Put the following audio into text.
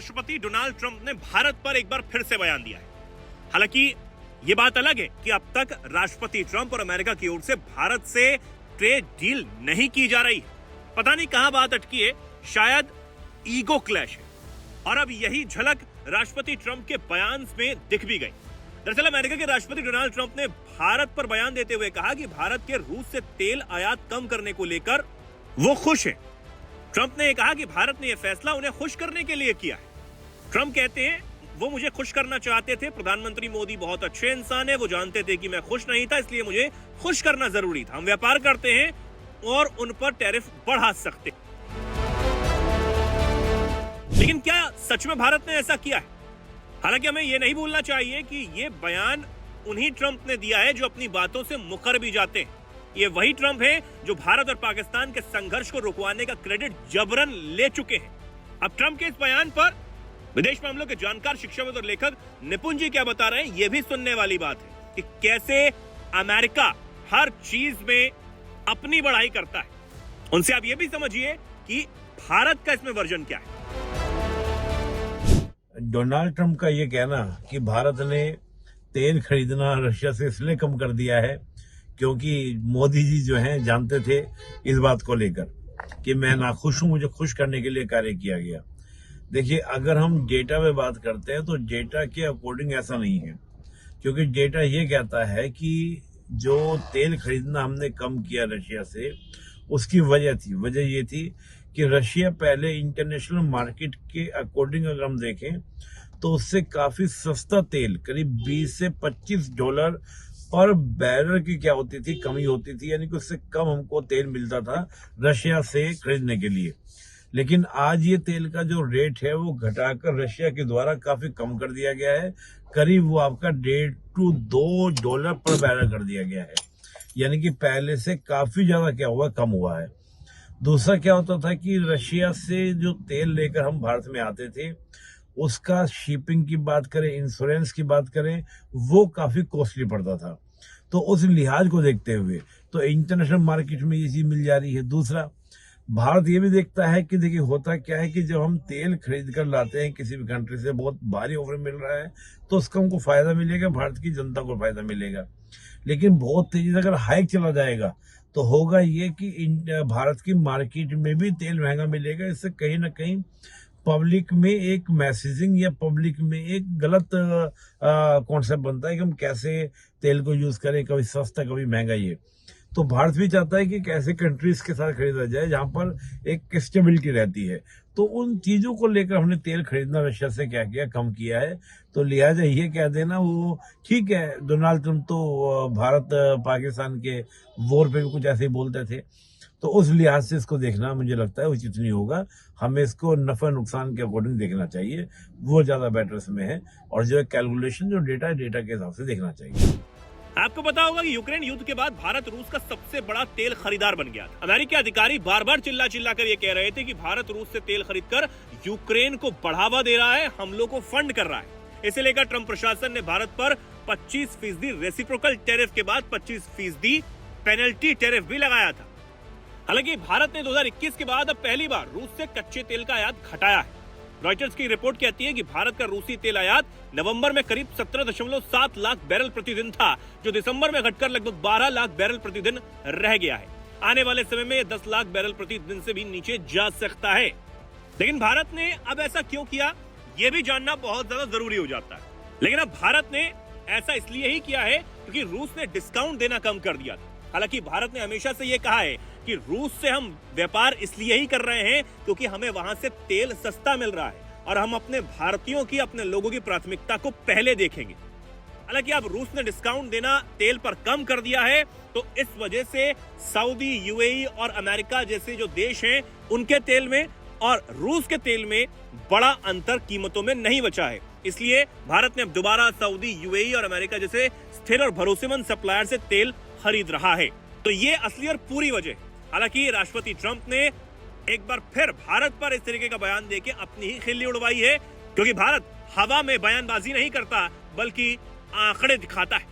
राष्ट्रपति Donald Trump ने भारत पर एक बार फिर से बयान दिया है। हालांकि ये बात अलग है कि अब तक राष्ट्रपति ट्रंप और अमेरिका की ओर से भारत से ट्रेड डील नहीं की जा रही है। पता नहीं कहां बात अटकी है, शायद ईगो क्लैश है। और अब यही झलक राष्ट्रपति ट्रंप के बयान में दिख भी गई। दरअसल अमेरिका के राष्ट्रपति डोनाल्ड ट्रंप ने भारत पर बयान देते हुए कहा कि भारत के रूस से तेल आयात कम करने को लेकर वो खुश है। ट्रंप ने कहा कि भारत ने यह फैसला उन्हें खुश करने के लिए किया है। ट्रंप कहते हैं वो मुझे खुश करना चाहते थे। प्रधानमंत्री मोदी बहुत अच्छे इंसान है, वो जानते थे कि मैं खुश नहीं था, इसलिए मुझे खुश करना जरूरी था। हम व्यापार करते हैं और उन पर टैरिफ बढ़ा सकते। लेकिन क्या सच में भारत ने ऐसा किया है? हालांकि हमें यह नहीं भूलना चाहिए कि यह बयान उन्हीं ट्रंप ने दिया है जो अपनी बातों से मुकर भी जाते हैं। ये वही ट्रंप है जो भारत और पाकिस्तान के संघर्ष को रुकवाने का क्रेडिट जबरन ले चुके हैं। अब ट्रंप के इस बयान पर विदेश मामलों के जानकार, शिक्षाविद और लेखक निपुण जी क्या बता रहे हैं, यह भी सुनने वाली बात है कि कैसे अमेरिका हर चीज में अपनी बढ़ाई करता है। उनसे आप यह भी समझिए कि भारत का इसमें वर्जन क्या है। डोनाल्ड ट्रंप का ये कहना कि भारत ने तेल खरीदना रशिया से इसलिए कम कर दिया है क्योंकि मोदी जी जो हैं जानते थे इस बात को लेकर कि मैं नाखुश हूं, मुझे खुश करने के लिए कार्य किया गया। देखिए, अगर हम डेटा पे बात करते हैं तो डेटा के अकॉर्डिंग ऐसा नहीं है, क्योंकि डेटा ये कहता है कि जो तेल खरीदना हमने कम किया रशिया से, उसकी वजह ये थी कि रशिया पहले इंटरनेशनल मार्केट के अकॉर्डिंग अगर हम देखें तो उससे काफी सस्ता तेल, करीब 20 से $25 पर बैरल की क्या होती थी, कमी होती थी, यानी कि उससे कम हमको तेल मिलता था रशिया से खरीदने के लिए। लेकिन आज ये तेल का जो रेट है वो घटाकर रशिया के द्वारा काफी कम कर दिया गया है। करीब वो आपका $1.5 to $2 पर बैरल कर दिया गया है, यानी कि पहले से काफी ज्यादा क्या हुआ, कम हुआ है। दूसरा क्या होता था कि रशिया से जो तेल लेकर हम भारत में आते थे, उसका शिपिंग की बात करें, इंश्योरेंस की बात करें, वो काफी कॉस्टली पड़ता था। तो उस लिहाज को देखते हुए तो इंटरनेशनल मार्केट में ये चीज मिल जा रही है। दूसरा, भारत ये भी देखता है कि देखिए होता क्या है कि जब हम तेल खरीद कर लाते हैं किसी भी कंट्री से, बहुत भारी ऑफर मिल रहा है तो उसका हमको फायदा मिलेगा, भारत की जनता को फायदा मिलेगा। लेकिन बहुत तेजी से अगर हाइक चला जाएगा तो होगा ये कि भारत की मार्केट में भी तेल महंगा मिलेगा। इससे कहीं ना कहीं पब्लिक में एक मैसेजिंग या पब्लिक में एक गलत कॉन्सेप्ट बनता है कि हम कैसे तेल को यूज करें, कभी सस्ता कभी महंगा। ये तो भारत भी चाहता है कि कैसे कंट्रीज के साथ खरीदा जाए जहां पर एक स्टेबिलिटी रहती है। तो उन चीजों को लेकर हमने तेल खरीदना रशिया से क्या किया, कम किया है। तो लिहाजा ये कह देना वो ठीक है, डोनाल्ड ट्रंप तो भारत पाकिस्तान के वॉर पे भी कुछ ऐसे ही बोलते थे, तो उस लिहाज से इसको देखना मुझे लगता है उचित नहीं होगा। हमें इसको नफा नुकसान के अकॉर्डिंग देखना चाहिए, वो ज्यादा बेटर इसमें है। और जो कैलकुलेशन, जो डेटा है, डेटा के हिसाब से देखना चाहिए। आपको पता होगा कि यूक्रेन युद्ध के बाद भारत रूस का सबसे बड़ा तेल खरीदार बन गया था। अमेरिकी अधिकारी बार बार चिल्ला कर ये कह रहे थे कि भारत रूस से तेल खरीदकर यूक्रेन को बढ़ावा दे रहा है, हमलों को फंड कर रहा है। इसे लेकर ट्रंप प्रशासन ने भारत पर 25% रेसिप्रोकल टैरिफ के बाद 25% पेनल्टी टैरिफ भी लगाया था। हालांकि भारत ने 2021 के बाद अब पहली बार रूस से कच्चे तेल का आयात घटाया है। रॉयटर्स की रिपोर्ट कहती है कि भारत का रूसी तेल आयात नवंबर में करीब 17.7 लाख बैरल प्रतिदिन था, जो दिसंबर में घटकर लगभग 12 लाख बैरल प्रतिदिन रह गया है। आने वाले समय में 10 लाख बैरल प्रतिदिन से भी नीचे जा सकता है। लेकिन भारत ने अब ऐसा क्यों किया, यह भी जानना बहुत ज्यादा जरूरी हो जाता है। लेकिन अब भारत ने ऐसा इसलिए ही किया है क्योंकि रूस ने डिस्काउंट देना कम कर दिया था। हालांकि भारत ने हमेशा से यह कहा है कि रूस से हम व्यापार इसलिए ही कर रहे हैं क्योंकि हमें वहां से तेल सस्ता मिल रहा है और हम अपने भारतीयों की, अपने लोगों की प्राथमिकता को पहले देखेंगे। हालांकि अब रूस ने डिस्काउंट देना तेल पर कम कर दिया है, तो इस वजह से सऊदी, यूएई और अमेरिका जैसे जो देश हैं, उनके तेल में और रूस के तेल में बड़ा अंतर कीमतों में नहीं बचा है। इसलिए भारत ने अब दोबारा सऊदी, यूएई और अमेरिका जैसे स्थिर और भरोसेमंद सप्लायर से तेल खरीद रहा है। तो ये असली और पूरी वजह। हालांकि राष्ट्रपति ट्रंप ने एक बार फिर भारत पर इस तरीके का बयान देके अपनी ही खिल्ली उड़वाई है, क्योंकि भारत हवा में बयानबाजी नहीं करता बल्कि आंकड़े दिखाता है।